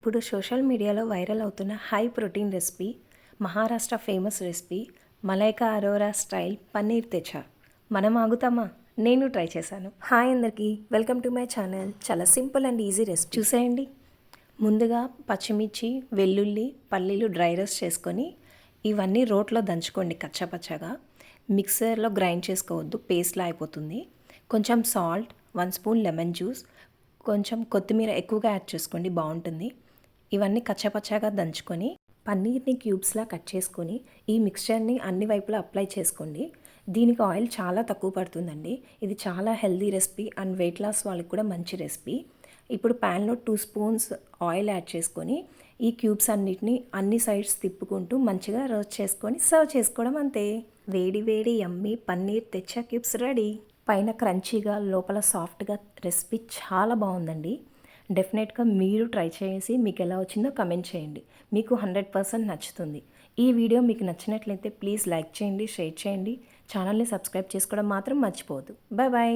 ఇప్పుడు సోషల్ మీడియాలో వైరల్ అవుతున్న high protein recipe, Maharashtra famous recipe Malaika Arora style paneer తెచ్చా. మనం ఆగుతామా? నేను ట్రై చేశాను. హాయ్ అందరికీ, వెల్కమ్ టు మై ఛానల్. చాలా సింపుల్ అండ్ ఈజీ రెసిపీ చూసేయండి. ముందుగా పచ్చిమిర్చి, వెల్లుల్లి, పల్లీలు డ్రై రోస్ట్ చేసుకొని ఇవన్నీ రోట్లో దంచుకోండి కచ్చాపచ్చాగా. మిక్సర్లో గ్రైండ్ చేసుకోవద్దు, పేస్ట్లా అయిపోతుంది. కొంచెం సాల్ట్, 1 స్పూన్ లెమన్ జ్యూస్, కొంచెం కొత్తిమీర ఎక్కువగా యాడ్ చేసుకోండి, బాగుంటుంది. ఇవన్నీ కచ్చాపచ్చాగా దంచుకొని పన్నీర్ని క్యూబ్స్లా కట్ చేసుకొని ఈ మిక్స్చర్ని అన్ని వైపులా అప్లై చేసుకోండి. దీనికి ఆయిల్ చాలా తక్కువ పడుతుందండి. ఇది చాలా healthy recipe and weight loss వాళ్ళకి కూడా మంచి రెసిపీ. ఇప్పుడు ప్యాన్లో 2 స్పూన్స్ ఆయిల్ యాడ్ చేసుకొని ఈ క్యూబ్స్ అన్నిటిని అన్ని సైడ్స్ తిప్పుకుంటూ మంచిగా రోస్ట్ చేసుకొని సర్వ్ చేసుకోవడం అంతే. వేడి వేడి యమ్మీ పన్నీర్ తెచ్చా క్యూబ్స్ రెడీ. పైన క్రంచీగా లోపల సాఫ్ట్గా రెసిపీ చాలా బాగుందండి. డెఫినెట్గా మీరు ట్రై చేసి మీకు ఎలా వచ్చిందో కమెంట్ చేయండి. మీకు 100% నచ్చుతుంది. ఈ వీడియో మీకు నచ్చినట్లయితే ప్లీజ్ లైక్ చేయండి, షేర్ చేయండి. ఛానల్ని సబ్స్క్రైబ్ చేసుకోవడం మాత్రం మర్చిపోవద్దు. Bye bye.